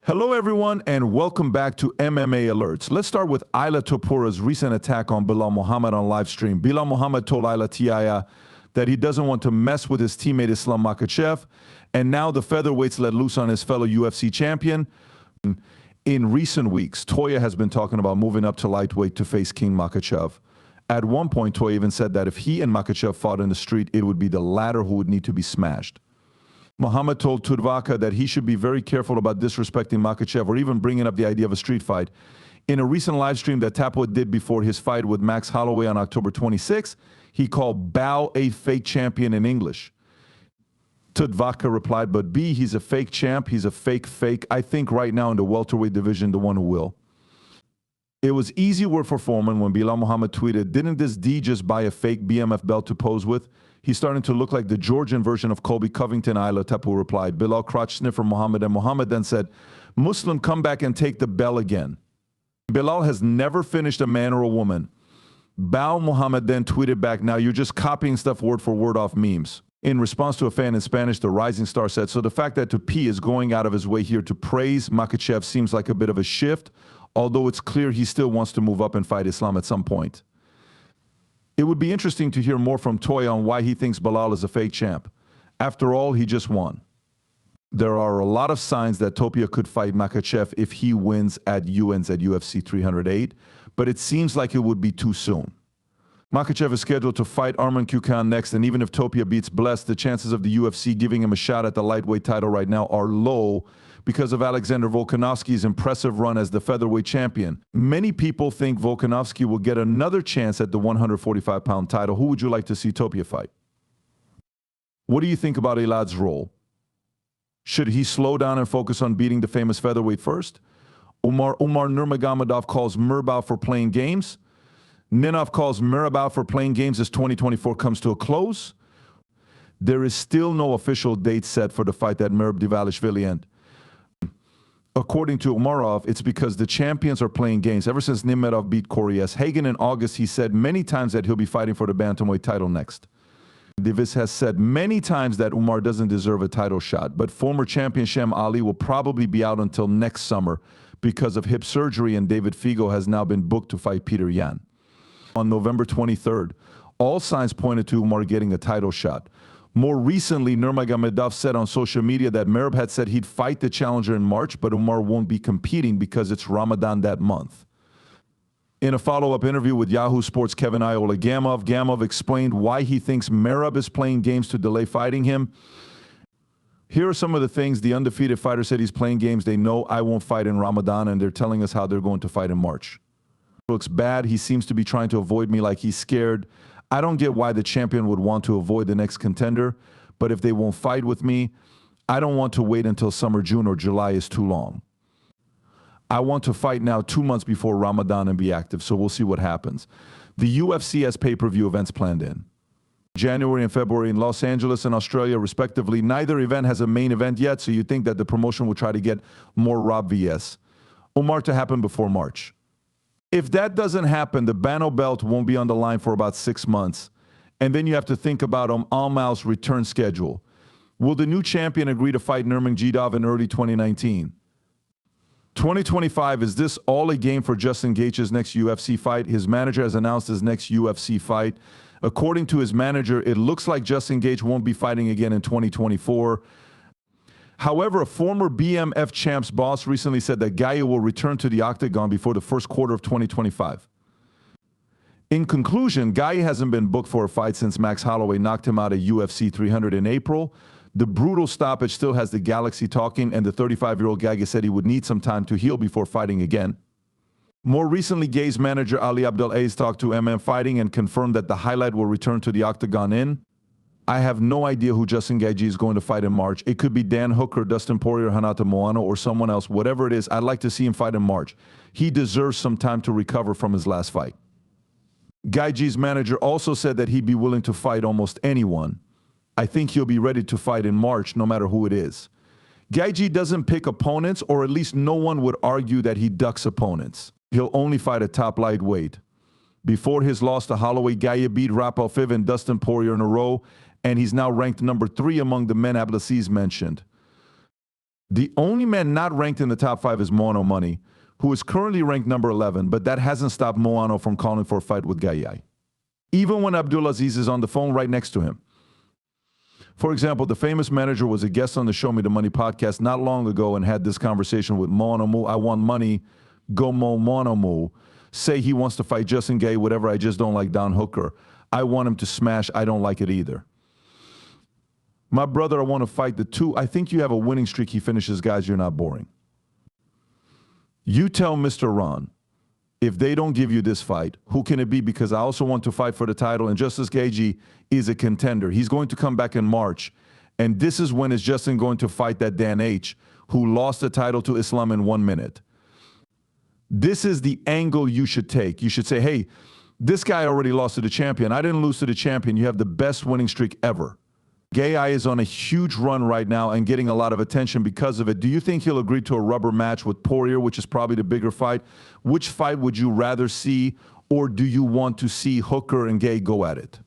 Hello, everyone, and welcome back to MMA Alerts. Let's start with Ilia Topuria's recent attack on Belal Muhammad on live stream. Belal Muhammad told Ilia Tiaya that he doesn't want to mess with his teammate Islam Makhachev, and now the featherweights let loose on his fellow UFC champion. In recent weeks, Toya has been talking about moving up to lightweight to face King Makhachev. At one point, Toya even said that if he and Makhachev fought in the street, it would be the latter who would need to be smashed. Muhammad told Tudvaka that he should be very careful about disrespecting Makhachev or even bringing up the idea of a street fight. In a recent live stream that Tapua did before his fight with Max Holloway on October 26, he called Bao a fake champion in English. Tudvaka replied, but B, he's a fake champ, he's a fake. I think right now in the welterweight division, the one who will. It was easy work for Foreman when Belal Muhammad tweeted, didn't this D just buy a fake BMF belt to pose with? He's starting to look like the Georgian version of Colby Covington. Ilia Tapua replied. Belal crotch sniffer Muhammad, and Muhammad then said, Muslim, come back and take the bell again. Belal has never finished a man or a woman. Bao Muhammad then tweeted back, now you're just copying stuff word for word off memes. In response to a fan in Spanish, the Rising Star said, so the fact that Tupi is going out of his way here to praise Makhachev seems like a bit of a shift, although it's clear he still wants to move up and fight Islam at some point. It would be interesting to hear more from Toya on why he thinks Belal is a fake champ. After all, he just won. There are a lot of signs that Topuria could fight Makhachev if he wins at UFC 308, but it seems like it would be too soon. Makhachev is scheduled to fight Arman Kukan next, and even if Topuria beats Bless, the chances of the UFC giving him a shot at the lightweight title right now are low because of Alexander Volkanovski's impressive run as the featherweight champion. Many people think Volkanovski will get another chance at the 145-pound title. Who would you like to see Topuria fight? What do you think about Elad's role? Should he slow down and focus on beating the famous featherweight first? Umar Nurmagomedov calls Mirbao for playing games. Ninov calls Mirbao for playing games as 2024 comes to a close. There is still no official date set for the fight that Merab Dvalishvili end. According to Umarov, it's because the champions are playing games. Ever since Nurmagomedov beat Corey S. Hagen in August, he said many times that he'll be fighting for the bantamweight title next. Divis has said many times that Umar doesn't deserve a title shot, but former champion Shem Ali will probably be out until next summer because of hip surgery, and David Figo has now been booked to fight Peter Yan. On November 23rd, all signs pointed to Umar getting a title shot. More recently, Nurmagomedov said on social media that Merab had said he'd fight the challenger in March, but Umar won't be competing because it's Ramadan that month. In a follow-up interview with Yahoo Sports' Kevin Iola Gamov explained why he thinks Merab is playing games to delay fighting him. Here are some of the things the undefeated fighter said he's playing games. They know I won't fight in Ramadan, and they're telling us how they're going to fight in March. Looks bad. He seems to be trying to avoid me like he's scared. I don't get why the champion would want to avoid the next contender, but if they won't fight with me, I don't want to wait until summer, June, or July is too long. I want to fight now 2 months before Ramadan and be active, so we'll see what happens. The UFC has pay-per-view events planned in January and February in Los Angeles and Australia, respectively. Neither event has a main event yet, so you'd think that the promotion will try to get more Rob vs. Umar to happen before March. If that doesn't happen, the Bano belt won't be on the line for about 6 months. And then you have to think about Almau's return schedule. Will the new champion agree to fight Nurmagomedov in early 2019? 2025, is this all a game for Justin Gaethje's next UFC fight? His manager has announced his next UFC fight. According to his manager, it looks like Justin Gaethje won't be fighting again in 2024. However, a former BMF champ's boss recently said that Gaethje will return to the octagon before the first quarter of 2025. In conclusion, Gaethje hasn't been booked for a fight since Max Holloway knocked him out at UFC 300 in April. The brutal stoppage still has the galaxy talking, and the 35-year-old Gaethje said he would need some time to heal before fighting again. More recently, Gaethje's manager Ali Abdelaziz talked to MMA Fighting and confirmed that the highlight will return to the octagon in. I have no idea who Justin Gaethje is going to fight in March. It could be Dan Hooker, Dustin Poirier, Hanata Moano, or someone else. Whatever it is, I'd like to see him fight in March. He deserves some time to recover from his last fight. Gaethje's manager also said that he'd be willing to fight almost anyone. I think he'll be ready to fight in March, no matter who it is. Gaethje doesn't pick opponents, or at least no one would argue that he ducks opponents. He'll only fight at top lightweight. Before his loss to Holloway, Gaethje beat Rapal Fiv and Dustin Poirier in a row, and he's now ranked number 3 among the men Abdelaziz mentioned. The only man not ranked in the top 5 is Moano Money, who is currently ranked number 11, but that hasn't stopped Moano from calling for a fight with Gaethje, even when Abdulaziz is on the phone right next to him. For example, the famous manager was a guest on the Show Me the Money podcast not long ago and had this conversation with Moano Mu. I want money, go Moano Mu. Say he wants to fight Justin Gaethje, whatever, I just don't like Don Hooker. I want him to smash, I don't like it either. My brother, I want to fight the 2. I think you have a winning streak. He finishes guys, you're not boring. You tell Mr. Ron, if they don't give you this fight, who can it be? Because I also want to fight for the title, and Justice Gaethje is a contender. He's going to come back in March, and this is when is Justin going to fight that Dan H., who lost the title to Islam in 1 minute. This is the angle you should take. You should say, hey, this guy already lost to the champion. I didn't lose to the champion. You have the best winning streak ever. Gaethje is on a huge run right now and getting a lot of attention because of it. Do you think he'll agree to a rubber match with Poirier, which is probably the bigger fight? Which fight would you rather see, or do you want to see Hooker and Gaethje go at it?